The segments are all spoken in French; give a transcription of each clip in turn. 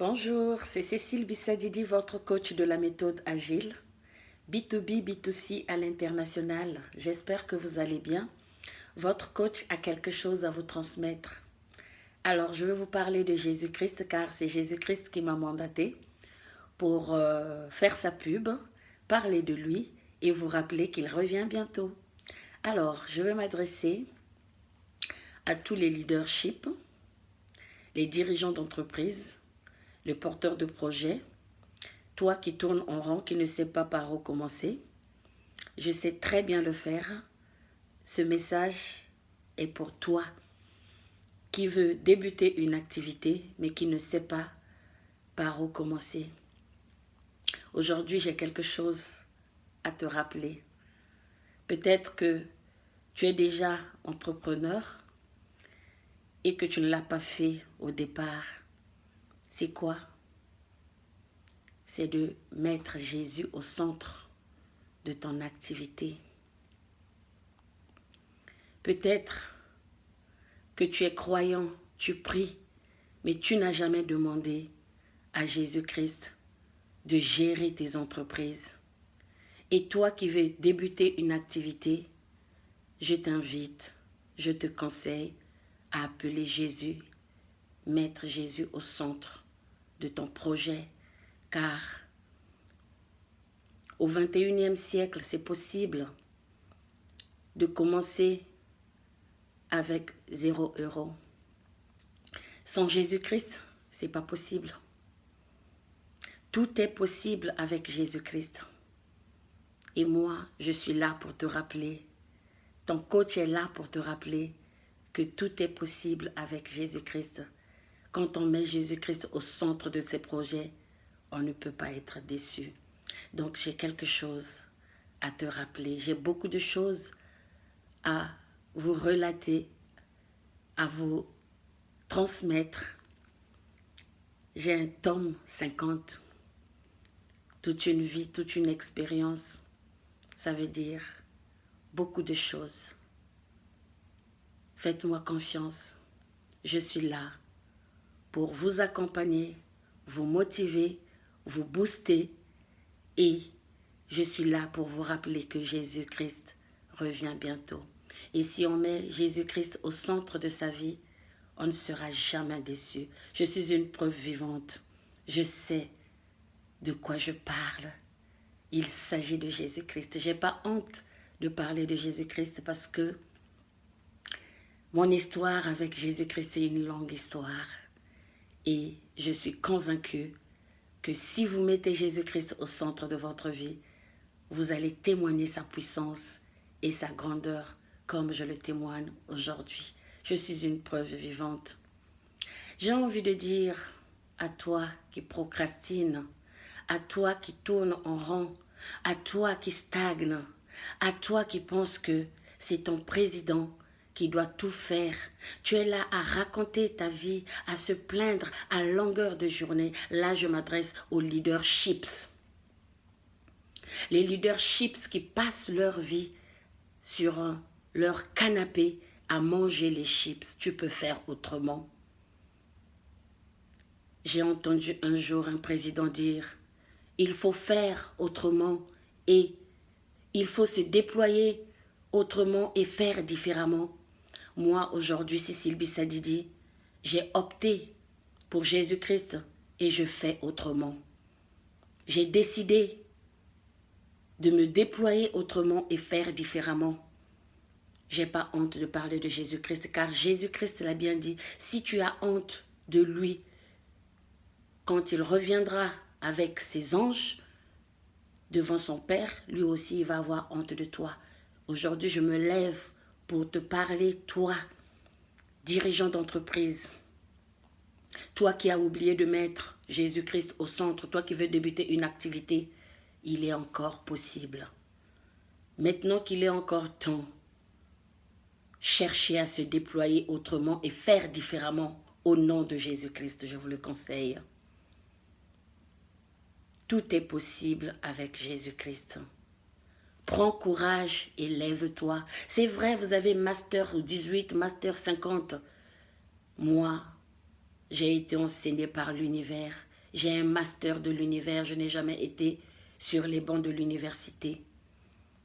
Bonjour, c'est Cécile Bissadidi, votre coach de la méthode Agile, B2B, B2C à l'international. J'espère que vous allez bien. Votre coach a quelque chose à vous transmettre. Alors, je vais vous parler de Jésus-Christ car c'est Jésus-Christ qui m'a mandaté pour faire sa pub, parler de lui et vous rappeler qu'il revient bientôt. Alors, je vais m'adresser à tous les leaderships, les dirigeants d'entreprise, les porteurs de projets, toi qui tournes en rond, qui ne sais pas par où commencer. Je sais très bien le faire. Ce message est pour toi qui veut débuter une activité mais qui ne sait pas par où commencer. Aujourd'hui, j'ai quelque chose à te rappeler. Peut-être que tu es déjà entrepreneur et que tu ne l'as pas fait au départ. C'est quoi? C'est de mettre Jésus au centre de ton activité. Peut-être que tu es croyant, tu pries, mais tu n'as jamais demandé à Jésus-Christ de gérer tes entreprises. Et toi qui veux débuter une activité, je t'invite, je te conseille à appeler Jésus, mettre Jésus au centre de ton projet, car au 21e siècle, c'est possible de commencer avec 0 €. Sans Jésus-Christ, c'est pas possible. Tout est possible avec Jésus-Christ. Et moi, je suis là pour te rappeler, ton coach est là pour te rappeler que tout est possible avec Jésus-Christ. Quand on met Jésus-Christ au centre de ses projets, on ne peut pas être déçu. Donc j'ai quelque chose à te rappeler. J'ai beaucoup de choses à vous relater, à vous transmettre. J'ai un tome 50, toute une vie, toute une expérience. Ça veut dire beaucoup de choses. Faites-moi confiance. Je suis là pour vous accompagner, vous motiver, vous booster et je suis là pour vous rappeler que Jésus-Christ revient bientôt. Et si on met Jésus-Christ au centre de sa vie, on ne sera jamais déçu. Je suis une preuve vivante. Je sais de quoi je parle. Il s'agit de Jésus-Christ. Je n'ai pas honte de parler de Jésus-Christ parce que mon histoire avec Jésus-Christ est une longue histoire. Et je suis convaincue que si vous mettez Jésus-Christ au centre de votre vie, vous allez témoigner sa puissance et sa grandeur comme je le témoigne aujourd'hui. Je suis une preuve vivante. J'ai envie de dire à toi qui procrastine, à toi qui tourne en rond, à toi qui stagne, à toi qui pense que c'est ton président qui doit tout faire. Tu es là à raconter ta vie, à se plaindre à longueur de journée. Là, je m'adresse aux leaderships. Les leaderships qui passent leur vie sur leur canapé à manger les chips. Tu peux faire autrement. J'ai entendu un jour un président dire « Il faut faire autrement et il faut se déployer autrement et faire différemment. » Moi, aujourd'hui, Cécile Bissadidi, j'ai opté pour Jésus-Christ et je fais autrement. J'ai décidé de me déployer autrement et faire différemment. Je n'ai pas honte de parler de Jésus-Christ car Jésus-Christ l'a bien dit. Si tu as honte de lui, quand il reviendra avec ses anges devant son Père, lui aussi il va avoir honte de toi. Aujourd'hui, je me lève pour te parler, toi, dirigeant d'entreprise, toi qui as oublié de mettre Jésus-Christ au centre, toi qui veux débuter une activité, il est encore possible. Maintenant qu'il est encore temps, cherchez à se déployer autrement et faire différemment au nom de Jésus-Christ, je vous le conseille. Tout est possible avec Jésus-Christ. Prends courage et lève-toi. C'est vrai, vous avez Master 18, Master 50. Moi, j'ai été enseignée par l'univers. J'ai un master de l'univers. Je n'ai jamais été sur les bancs de l'université.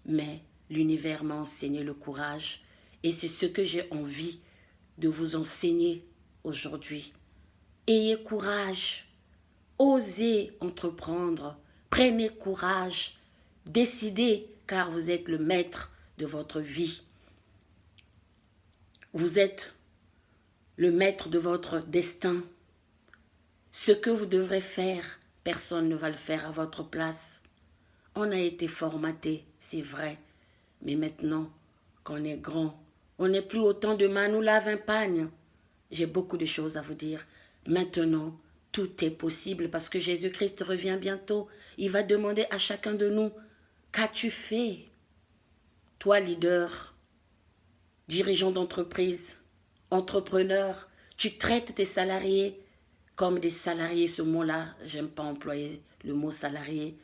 Mais l'univers m'a enseigné le courage. Et c'est ce que j'ai envie de vous enseigner aujourd'hui. Ayez courage. Osez entreprendre. Prenez courage. Décidez, car vous êtes le maître de votre vie. Vous êtes le maître de votre destin. Ce que vous devrez faire, personne ne va le faire à votre place. On a été formaté, c'est vrai. Mais maintenant qu'on est grand, on n'est plus autant de Manoula Vimpagne. J'ai beaucoup de choses à vous dire. Maintenant, tout est possible parce que Jésus-Christ revient bientôt. Il va demander à chacun de nous, qu'as-tu fait? Toi, leader, dirigeant d'entreprise, entrepreneur, tu traites tes salariés comme des salariés. Ce mot-là, j'aime pas employer le mot salarié.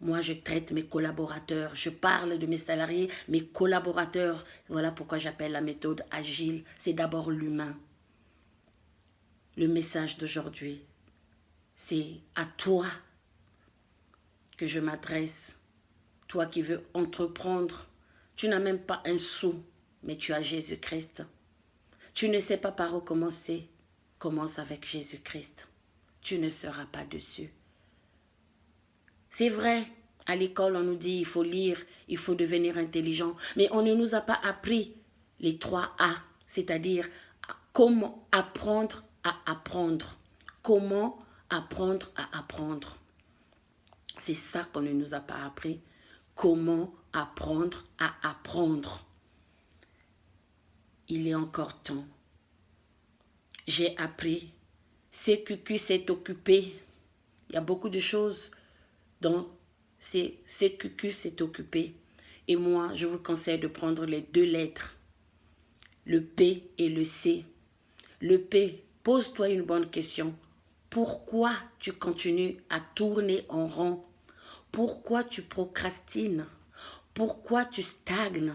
Moi, je traite mes collaborateurs. Je parle de mes salariés, mes collaborateurs. Voilà pourquoi j'appelle la méthode agile. C'est d'abord l'humain. Le message d'aujourd'hui, c'est à toi que je m'adresse. Toi qui veux entreprendre, tu n'as même pas un sou, mais tu as Jésus-Christ. Tu ne sais pas par où commencer. Commence avec Jésus-Christ. Tu ne seras pas dessus. C'est vrai, à l'école, on nous dit il faut lire, il faut devenir intelligent, mais on ne nous a pas appris les 3 A, c'est-à-dire comment apprendre à apprendre. Comment apprendre à apprendre. C'est ça qu'on ne nous a pas appris. Comment apprendre à apprendre. Il est encore temps. J'ai appris. CQQ s'est occupé. Il y a beaucoup de choses dont CQQ s'est occupé. Et moi, je vous conseille de prendre les 2 lettres. Le P et le C. Le P, pose-toi une bonne question. Pourquoi tu continues à tourner en rond? Pourquoi tu procrastines? Pourquoi tu stagnes?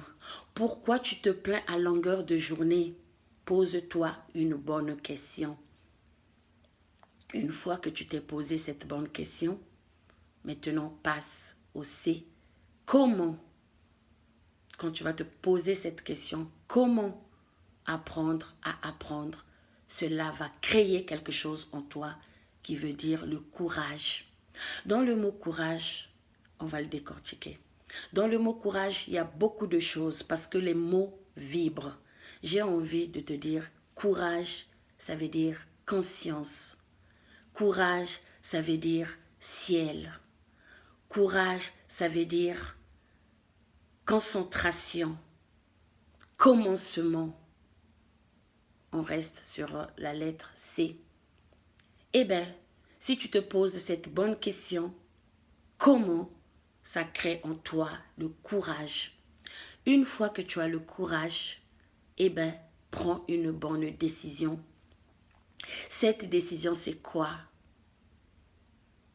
Pourquoi tu te plains à longueur de journée? Pose-toi une bonne question. Une fois que tu t'es posé cette bonne question, maintenant passe au C. Comment, quand tu vas te poser cette question, comment apprendre à apprendre? Cela va créer quelque chose en toi qui veut dire le courage. Dans le mot courage, on va le décortiquer. Dans le mot courage, il y a beaucoup de choses parce que les mots vibrent. J'ai envie de te dire courage, ça veut dire conscience. Courage, ça veut dire ciel. Courage, ça veut dire concentration, commencement. On reste sur la lettre C. Eh bien, si tu te poses cette bonne question, comment ça crée en toi le courage? Une fois que tu as le courage, eh bien, prends une bonne décision. Cette décision, c'est quoi?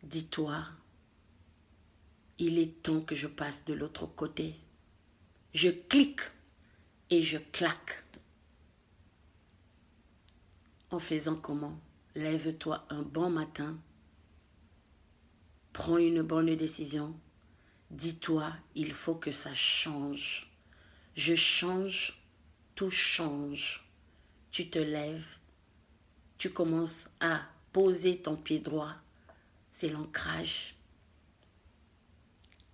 Dis-toi, il est temps que je passe de l'autre côté. Je clique et je claque. En faisant comment? Lève-toi un bon matin. Prends une bonne décision. Dis-toi, il faut que ça change. Je change, tout change. Tu te lèves, tu commences à poser ton pied droit. C'est l'ancrage.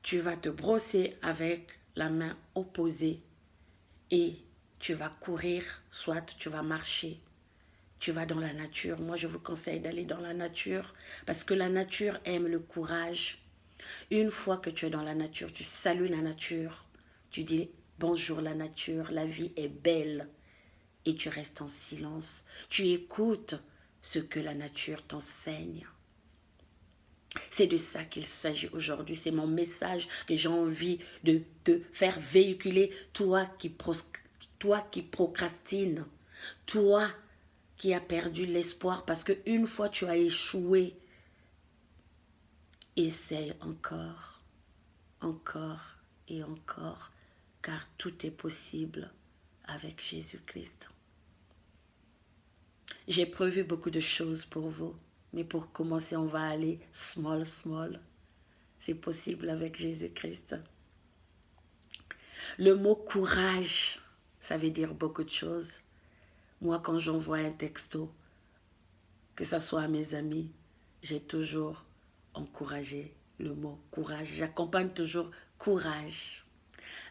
Tu vas te brosser avec la main opposée et tu vas courir, soit tu vas marcher. Tu vas dans la nature. Moi, je vous conseille d'aller dans la nature parce que la nature aime le courage. Une fois que tu es dans la nature, tu salues la nature. Tu dis bonjour la nature, la vie est belle. Et tu restes en silence. Tu écoutes ce que la nature t'enseigne. C'est de ça qu'il s'agit aujourd'hui. C'est mon message que j'ai envie de te faire véhiculer. Toi qui procrastines. Toi qui as perdu l'espoir parce qu'une fois tu as échoué, essaye encore, encore et encore, car tout est possible avec Jésus-Christ. J'ai prévu beaucoup de choses pour vous. Mais pour commencer, on va aller small, small. C'est possible avec Jésus-Christ. Le mot courage, ça veut dire beaucoup de choses. Moi, quand j'envoie un texto, que ce soit à mes amis, j'ai toujours encouragé le mot courage. J'accompagne toujours courage.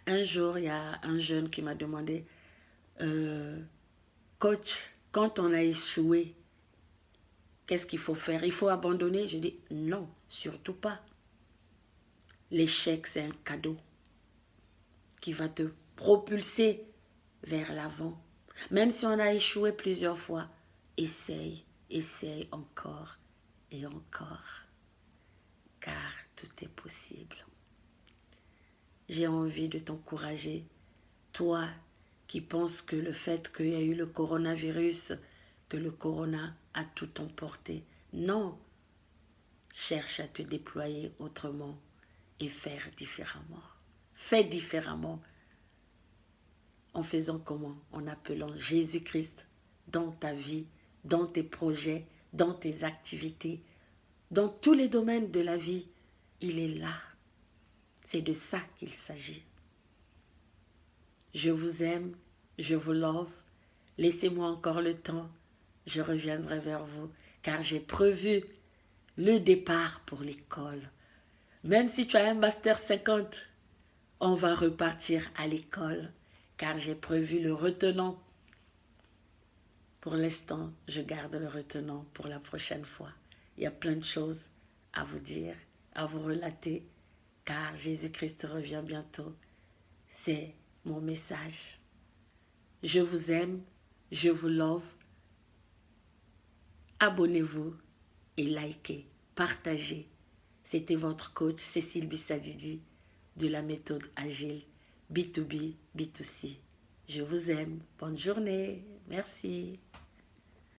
Un jour, il y a un jeune qui m'a demandé, coach, quand on a échoué, qu'est-ce qu'il faut faire? Il faut abandonner? Je dis non, surtout pas. L'échec, c'est un cadeau qui va te propulser vers l'avant. Même si on a échoué plusieurs fois, essaye, essaye encore et encore, car tout est possible. J'ai envie de t'encourager, toi qui penses que le fait qu'il y a eu le coronavirus, que le corona a tout emporté. Non, cherche à te déployer autrement et faire différemment. Fais différemment. En faisant comment? En appelant Jésus-Christ dans ta vie, dans tes projets, dans tes activités, dans tous les domaines de la vie. Il est là. C'est de ça qu'il s'agit. Je vous aime, je vous love. Laissez-moi encore le temps. Je reviendrai vers vous car j'ai prévu le départ pour l'école. Même si tu as un master 50, on va repartir à l'école car j'ai prévu le retenant. Pour l'instant, je garde le retenant pour la prochaine fois. Il y a plein de choses à vous dire, à vous relater, car Jésus-Christ revient bientôt. C'est mon message. Je vous aime, je vous love. Abonnez-vous et likez, partagez. C'était votre coach Cécile Bissadidi de la méthode Agile B2B, B2C. Je vous aime. Bonne journée. Merci.